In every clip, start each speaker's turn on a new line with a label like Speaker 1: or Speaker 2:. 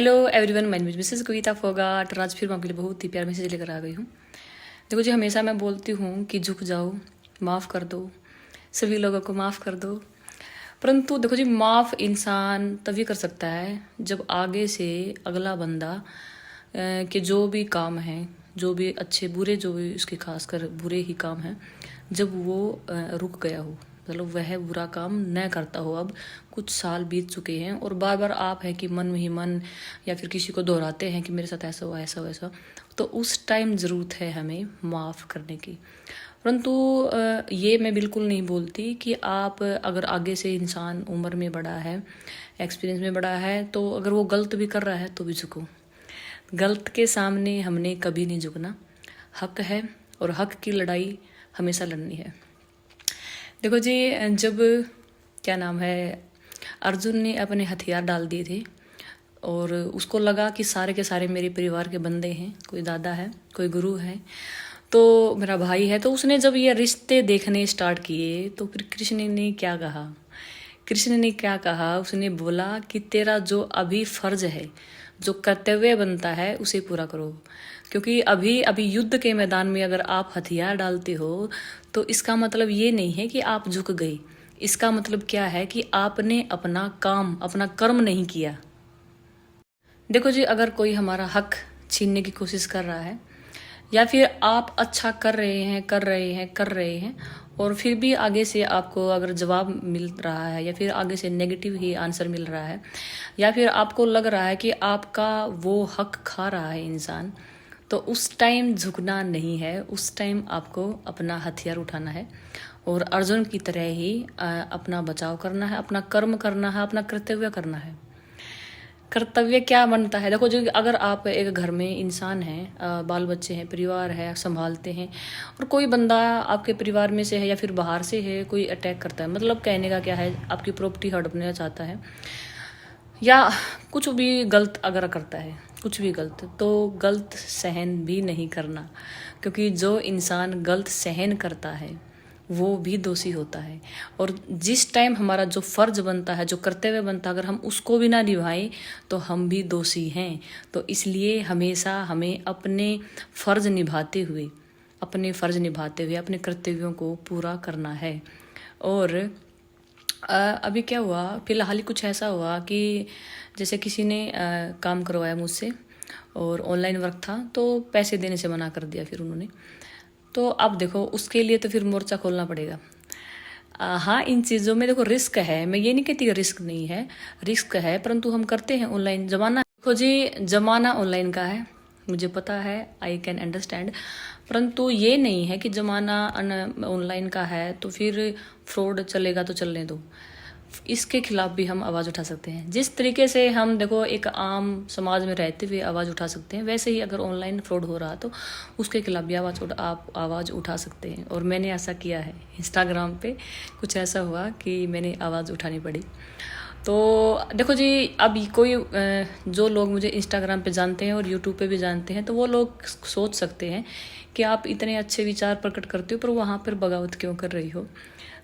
Speaker 1: Hello everyone, मैं Mrs कविता फोगाट। आज फिर मैं आपके लिए बहुत ही प्यार मैसेज लेकर आ गई हूँ। देखो जी, हमेशा मैं बोलती हूँ कि झुक जाओ, माफ़ कर दो, सभी लोगों को माफ़ कर दो। परंतु देखो जी, माफ़ इंसान तभी कर सकता है जब आगे से अगला बंदा के जो भी काम हैं, जो भी अच्छे बुरे, जो भी उसके खासकर बुरे ही काम हैं, जब वो रुक गया हो, मतलब वह बुरा काम न करता हो। अब कुछ साल बीत चुके हैं और बार बार आप है कि मन में ही मन या फिर किसी को दोहराते हैं कि मेरे साथ ऐसा हुआ, ऐसा वैसा, तो उस टाइम ज़रूरत है हमें माफ़ करने की। परंतु ये मैं बिल्कुल नहीं बोलती कि आप अगर आगे से इंसान उम्र में बड़ा है, एक्सपीरियंस में बड़ा है, तो अगर वो गलत भी कर रहा है तो भी झुको। गलत के सामने हमने कभी नहीं झुकना। हक है और हक की लड़ाई हमेशा लड़नी है। देखो जी, जब क्या नाम है, अर्जुन ने अपने हथियार डाल दिए थे और उसको लगा कि सारे के सारे मेरे परिवार के बंदे हैं, कोई दादा है, कोई गुरु है, तो मेरा भाई है, तो उसने जब ये रिश्ते देखने स्टार्ट किए तो फिर कृष्ण ने क्या कहा? कृष्ण ने क्या कहा? उसने बोला कि तेरा जो अभी फर्ज है, जो कर्तव्य बनता है, उसे पूरा करो। क्योंकि अभी अभी युद्ध के मैदान में अगर आप हथियार डालते हो तो इसका मतलब ये नहीं है कि आप झुक गए। इसका मतलब क्या है कि आपने अपना काम, अपना कर्म नहीं किया। देखो जी, अगर कोई हमारा हक छीनने की कोशिश कर रहा है या फिर आप अच्छा कर रहे हैं और फिर भी आगे से आपको अगर जवाब मिल रहा है या फिर आगे से नेगेटिव ही आंसर मिल रहा है या फिर आपको लग रहा है कि आपका वो हक खा रहा है इंसान, तो उस टाइम झुकना नहीं है। उस टाइम आपको अपना हथियार उठाना है और अर्जुन की तरह ही अपना बचाव करना है, अपना कर्म करना है, अपना कर्तव्य करना है। कर्तव्य क्या बनता है? देखो जो, अगर आप एक घर में इंसान हैं, बाल बच्चे हैं, परिवार है, संभालते हैं और कोई बंदा आपके परिवार में से है या फिर बाहर से है, कोई अटैक करता है, मतलब कहने का क्या है, आपकी प्रॉपर्टी हड़पना चाहता है या कुछ भी गलत अगर करता है, कुछ भी गलत, तो गलत सहन भी नहीं करना। क्योंकि जो इंसान गलत सहन करता है वो भी दोषी होता है। और जिस टाइम हमारा जो फर्ज बनता है, जो कर्तव्य बनता है, अगर हम उसको भी ना निभाएं तो हम भी दोषी हैं। तो इसलिए हमेशा हमें अपने फर्ज निभाते हुए अपने कर्तव्यों को पूरा करना है। और अभी क्या हुआ, फिलहाल ही कुछ ऐसा हुआ कि जैसे किसी ने काम करवाया मुझसे और ऑनलाइन वर्क था, तो पैसे देने से मना कर दिया फिर उन्होंने। तो अब देखो, उसके लिए तो फिर मोर्चा खोलना पड़ेगा। हाँ, इन चीज़ों में देखो रिस्क है, मैं ये नहीं कहती कि रिस्क नहीं है, रिस्क है, परंतु हम करते हैं। ऑनलाइन ज़माना, देखो जी, ज़माना ऑनलाइन का है, मुझे पता है, आई कैन अंडरस्टैंड। परंतु ये नहीं है कि ज़माना ऑनलाइन का है तो फिर फ्रॉड चलेगा तो चलने दो। इसके खिलाफ भी हम आवाज़ उठा सकते हैं। जिस तरीके से हम देखो एक आम समाज में रहते हुए आवाज़ उठा सकते हैं, वैसे ही अगर ऑनलाइन फ्रॉड हो रहा तो उसके खिलाफ भी आप आवाज़ उठा सकते हैं। और मैंने ऐसा किया है। इंस्टाग्राम पे कुछ ऐसा हुआ कि मैंने आवाज़ उठानी पड़ी। तो देखो जी, अब कोई जो लोग मुझे इंस्टाग्राम पे जानते हैं और यूट्यूब पे भी जानते हैं, तो वो लोग सोच सकते हैं कि आप इतने अच्छे विचार प्रकट करते हो पर वहाँ पर बगावत क्यों कर रही हो।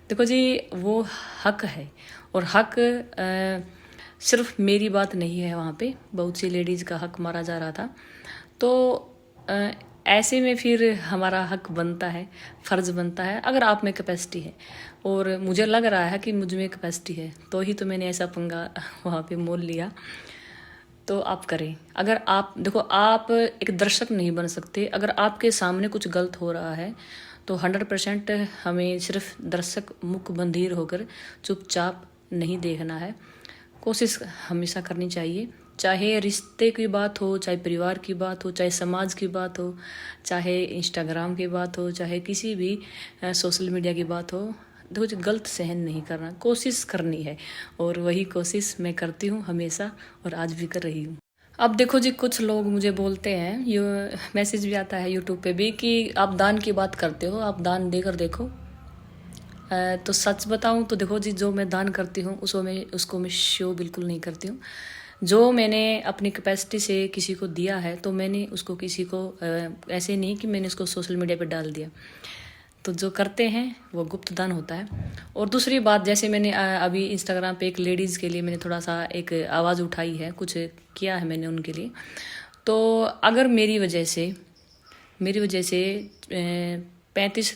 Speaker 1: देखो जी, वो हक है और हक सिर्फ मेरी बात नहीं है, वहाँ पे बहुत सी लेडीज़ का हक मारा जा रहा था। तो ऐसे में फिर हमारा हक बनता है, फ़र्ज़ बनता है, अगर आप में कैपेसिटी है और मुझे लग रहा है कि मुझ में कैपेसिटी है, तो ही तो मैंने ऐसा पंगा वहाँ पे मोल लिया। तो आप करें। अगर आप देखो, आप एक दर्शक नहीं बन सकते। अगर आपके सामने कुछ गलत हो रहा है तो 100% हमें सिर्फ दर्शक मुख बंधीर होकर चुपचाप नहीं देखना है। कोशिश हमेशा करनी चाहिए, चाहे रिश्ते की बात हो, चाहे परिवार की बात हो, चाहे समाज की बात हो, चाहे इंस्टाग्राम की बात हो, चाहे किसी भी सोशल मीडिया की बात हो। देखो जी, गलत सहन नहीं करना, कोशिश करनी है और वही कोशिश मैं करती हूँ हमेशा और आज भी कर रही हूँ। अब देखो जी, कुछ लोग मुझे बोलते हैं, ये मैसेज भी आता है यूट्यूब पे भी कि आप दान की बात करते हो, आप दान देकर देखो। तो सच बताऊं तो देखो जी, जो मैं दान करती हूँ उसको मैं शो बिल्कुल नहीं करती हूँ। जो मैंने अपनी कैपेसिटी से किसी को दिया है तो मैंने उसको किसी को ऐसे नहीं कि मैंने उसको सोशल मीडिया पे डाल दिया। तो जो करते हैं वो गुप्त दान होता है। और दूसरी बात, जैसे मैंने अभी इंस्टाग्राम पे एक लेडीज़ के लिए मैंने थोड़ा सा एक आवाज़ उठाई है, कुछ किया है मैंने उनके लिए। तो अगर मेरी वजह से 35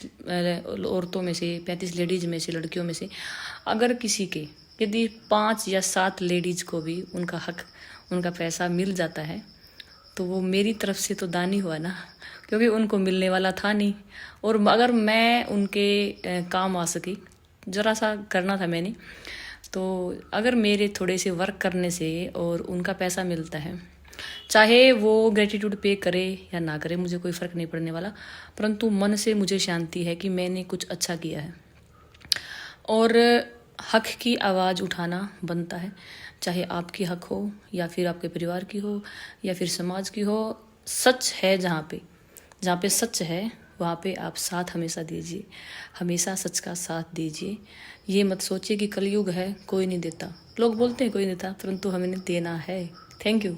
Speaker 1: औरतों में से, 35 लेडीज़ में से, लड़कियों में से अगर किसी के यदि 5 या 7 लेडीज़ को भी उनका हक, उनका पैसा मिल जाता है, तो वो मेरी तरफ से तो दान ही हुआ ना, क्योंकि उनको मिलने वाला था नहीं। और अगर मैं उनके काम आ सकी, ज़रा सा करना था मैंने, तो अगर मेरे थोड़े से वर्क करने से और उनका पैसा मिलता है, चाहे वो ग्रेटिट्यूड पे करे या ना करे, मुझे कोई फ़र्क नहीं पड़ने वाला, परंतु मन से मुझे शांति है कि मैंने कुछ अच्छा किया है। और हक की आवाज़ उठाना बनता है, चाहे आपकी हक हो या फिर आपके परिवार की हो या फिर समाज की हो। सच है जहाँ पे सच है वहाँ पे आप साथ हमेशा दीजिए, हमेशा सच का साथ दीजिए। ये मत सोचिए कि कलयुग है कोई नहीं देता। लोग बोलते हैं कोई नहीं देता, परंतु हमें देना है। Thank you.